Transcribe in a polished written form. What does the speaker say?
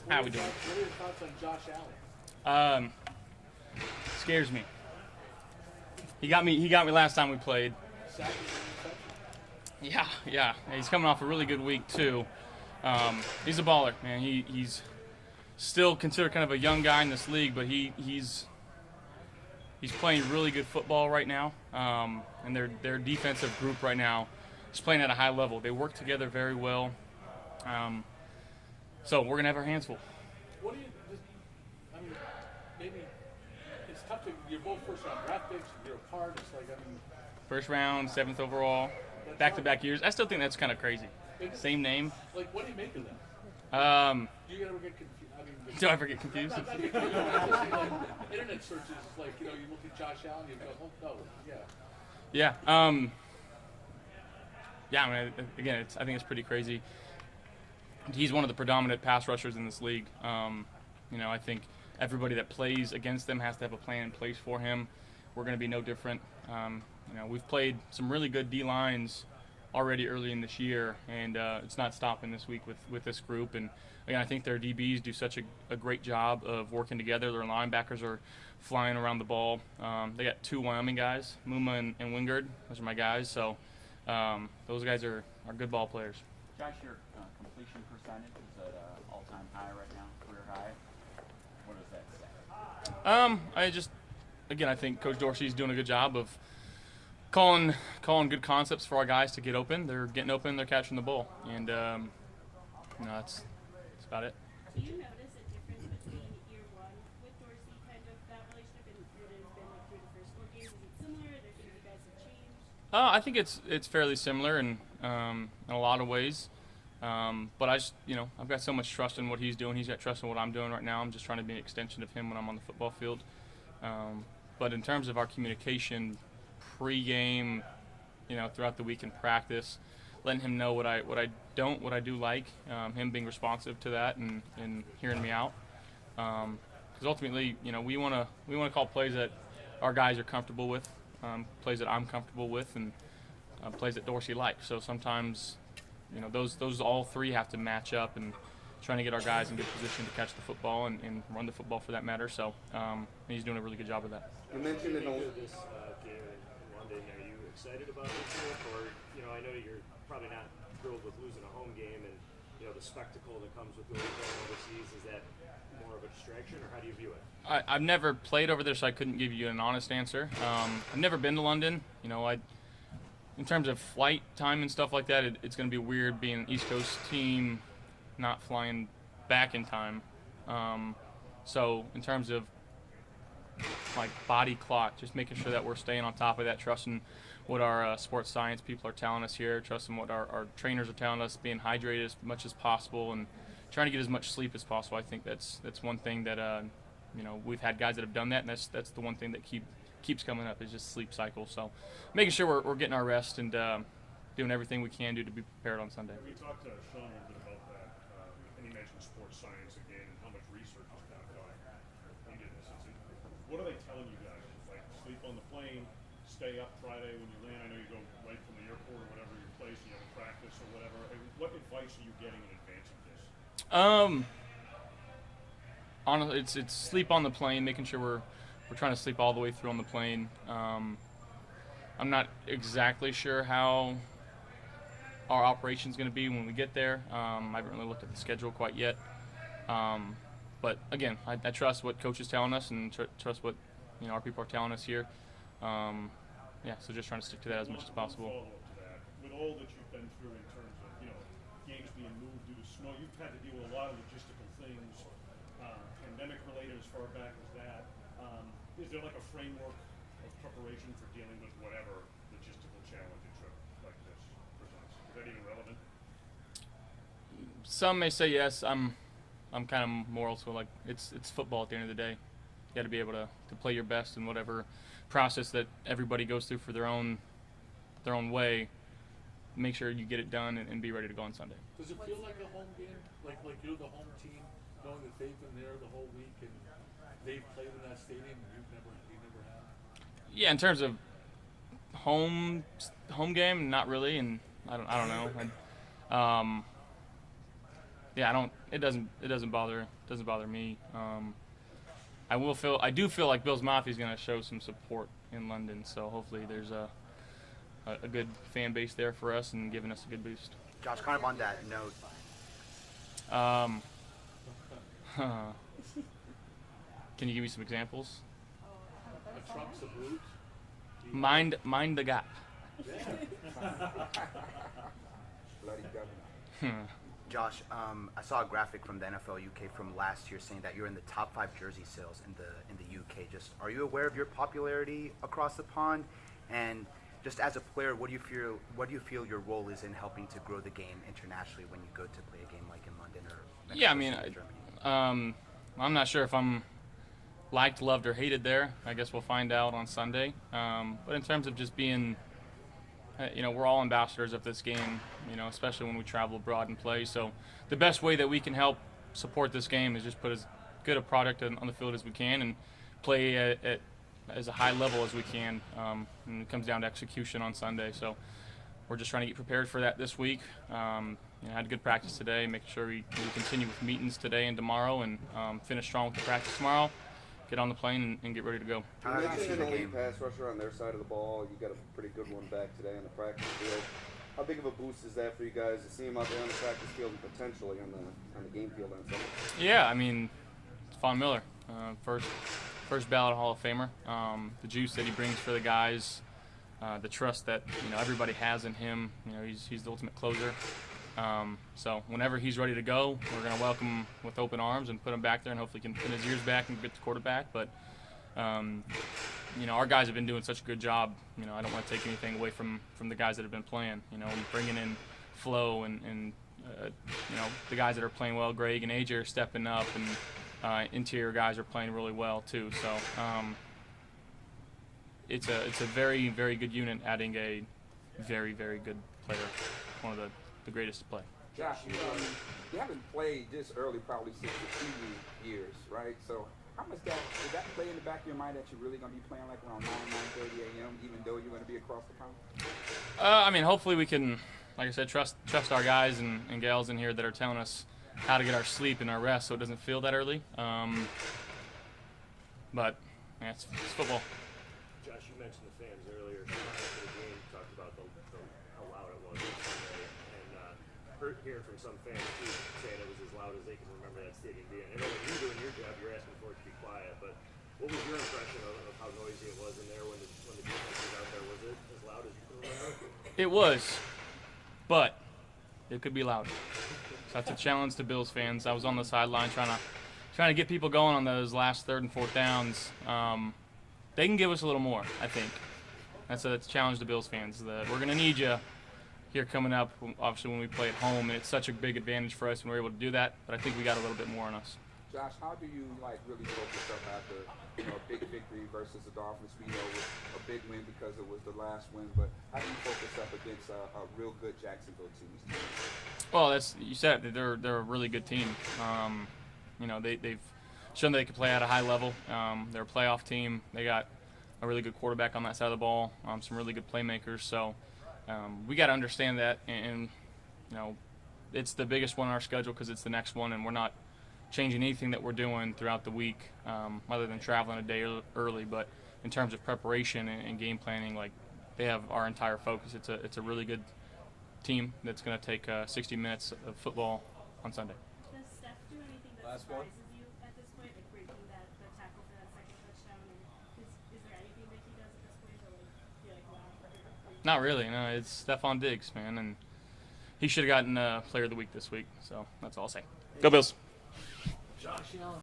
How we doing? What are your thoughts on Josh Allen? Scares me. He got me last time we played. Yeah. He's coming off a really good week too. He's a baller, man. He's still considered kind of a young guy in this league, but he's playing really good football right now. And their defensive group right now is playing at a high level. They work together very well. So we're gonna have our hands full. What do you? I mean, maybe it's tough to. You're both first-round draft picks. You're apart. It's like First round, 7th overall, back-to-back years. I still think that's kind of crazy. Same name. Like, what do you make of that? Do Do you ever get confused? do I ever get confused? Like, internet searches, like, you look at Josh Allen, you go, oh no, yeah. Yeah. Yeah. I mean, again, I think it's pretty crazy. He's one of the predominant pass rushers in this league. I think everybody that plays against them has to have a plan in place for him. We're going to be no different. We've played some really good D lines already early in this year, and it's not stopping this week with this group. And again, I think their DBs do such a great job of working together. Their linebackers are flying around the ball. They got 2 Wyoming guys, Muma and Wingard. Those are my guys. So those guys are good ball players. Josh, your completion percentage is at an all-time high right now, career high. What does that say? I think Coach Dorsey's doing a good job of calling good concepts for our guys to get open. They're getting open, they're catching the ball, and that's about it. Do you notice a difference between year one with Dorsey, kind of that relationship, and what it has been like through the first 4 games? Is it similar? Are there things you guys have changed? I think it's fairly similar in a lot of ways. But I've got so much trust in what he's doing. He's got trust in what I'm doing right now. I'm just trying to be an extension of him when I'm on the football field. But in terms of our communication pre-game, throughout the week in practice, letting him know what I do like, him being responsive to that and hearing me out. Because ultimately, we want to call plays that our guys are comfortable with, plays that I'm comfortable with, and plays that Dorsey likes. So sometimes, those all three have to match up, and trying to get our guys in good position to catch the football and run the football for that matter. So he's doing a really good job of that. You mentioned it. This game in London. Are you excited about this trip, or I know you're probably not thrilled with losing a home game, and the spectacle that comes with going overseas. Is that more of a distraction, or how do you view it? I've never played over there, so I couldn't give you an honest answer. I've never been to London. In terms of flight time and stuff like that, it's going to be weird being an East Coast team, not flying back in time. So in terms of like body clock, just making sure that we're staying on top of that, trusting what our sports science people are telling us here, trusting what our trainers are telling us, being hydrated as much as possible, and trying to get as much sleep as possible. I think that's one thing that we've had guys that have done that, and that's the one thing that keeps coming up is just sleep cycle. So making sure we're getting our rest and doing everything we can do to be prepared on Sunday. We talked to Sean a little bit about that, and he mentioned sports science again and how much research has been done into this. What are they telling you guys? Like sleep on the plane, stay up Friday when you land. I know you go right from the airport or whatever your place, you have a practice or whatever. What advice are you getting in advance of this? Honestly, it's sleep on the plane, making sure we're trying to sleep all the way through on the plane. I'm not exactly sure how our operation's going to be when we get there. I haven't really looked at the schedule quite yet. But again, I trust what coach is telling us and trust what our people are telling us here. So just trying to stick to that as much as possible. Follow-up to that. With all that you've been through in terms of games being moved due to snow, you've had to deal with a lot of logistical things, pandemic related as far back as that. Is there like a framework of preparation for dealing with whatever logistical challenge a trip like this presents? Is that even relevant? Some may say yes. I'm kind of moral, so like it's football at the end of the day. You got to be able to play your best in whatever process that everybody goes through for their own way. Make sure you get it done and be ready to go on Sunday. Does it feel like a home game? Like you're the home team, knowing that they've been there the whole week and they've played in that stadium and you never have? Yeah, in terms of home game, not really, and I don't know. yeah, it doesn't bother me. I do feel like Bills Mafia is going to show some support in London, so hopefully there's a good fan base there for us and giving us a good boost. Josh, kind of on that note, Can you give me some examples? A trunk's a boot. Mind the gap. Bloody governor. Josh, I saw a graphic from the NFL UK from last year saying that you're in the top 5 jersey sales in the UK. Just, are you aware of your popularity across the pond? And just as a player, what do you feel your role is in helping to grow the game internationally when you go to play a game like in London or Mexico Yeah, I mean, City, Germany? I'm not sure if I'm liked, loved, or hated there. I guess we'll find out on Sunday. But in terms of just being, we're all ambassadors of this game, especially when we travel abroad and play. So the best way that we can help support this game is just put as good a product on the field as we can and play at as a high level as we can. And it comes down to execution on Sunday. So we're just trying to get prepared for that this week. Had a good practice today, making sure we continue with meetings today and tomorrow and finish strong with the practice tomorrow. Get on the plane and get ready to go. How have you seen the Elite game? pass rusher on their side of the ball. You got a pretty good one back today on the practice field. How big of a boost is that for you guys to see him out there on the practice field and potentially on the game field on Sunday? Yeah, I mean, it's Von Miller, first ballot Hall of Famer. The juice that he brings for the guys, the trust that everybody has in him. He's the ultimate closer. So whenever he's ready to go, we're going to welcome him with open arms and put him back there and hopefully can pin his ears back and get the quarterback. But, our guys have been doing such a good job. I don't want to take anything away from the guys that have been playing. Bringing in Flo and the guys that are playing well, Greg and AJ are stepping up, and interior guys are playing really well too. So it's a very, very good unit, adding a very, very good player, one of the greatest to play. Josh, you haven't played this early probably since the TV years, right? So how much did that play in the back of your mind that you're really going to be playing like around 9:30 a.m. even though you're going to be across the pond? Hopefully we can, like I said, trust our guys and gals in here that are telling us how to get our sleep and our rest so it doesn't feel that early. But yeah, it's football. Josh, you mentioned the fans earlier. After the game, you talked about how loud it was on Sunday, and hearing from some fans too saying it was as loud as they can remember that stadium being. I know when you're doing your job, you're asking for it to be quiet, but what was your impression of how noisy it was in there when the defense was out there? Was it as loud as you can remember? It was, but it could be louder. So that's a challenge to Bills fans. I was on the sideline trying to get people going on those last 3rd and 4th downs. They can give us a little more, I think. That's a challenge to Bills fans. That we're going to need you here coming up, obviously, when we play at home. And it's such a big advantage for us when we're able to do that. But I think we got a little bit more on us. Josh, how do you really focus up after a big victory versus the Dolphins? We know it was a big win because it was the last win, but how do you focus up against a real good Jacksonville team? Well, you said it, they're a really good team. They've shown they can play at a high level. They're a playoff team. They got a really good quarterback on that side of the ball. Some really good playmakers. So we got to understand that, and it's the biggest one on our schedule because it's the next one, and we're not changing anything that we're doing throughout the week, other than traveling a day early. But in terms of preparation and game planning, they have our entire focus. It's a really good team that's going to take 60 minutes of football on Sunday. Does Steph do anything that surprises you at this point, like breaking the tackle for that second touchdown? And is there anything that he does at this point that you're like, wow? Not really. No, it's Stephon Diggs, man, and he should have gotten Player of the Week this week. So that's all I'll say. Go Bills. Josh Allen.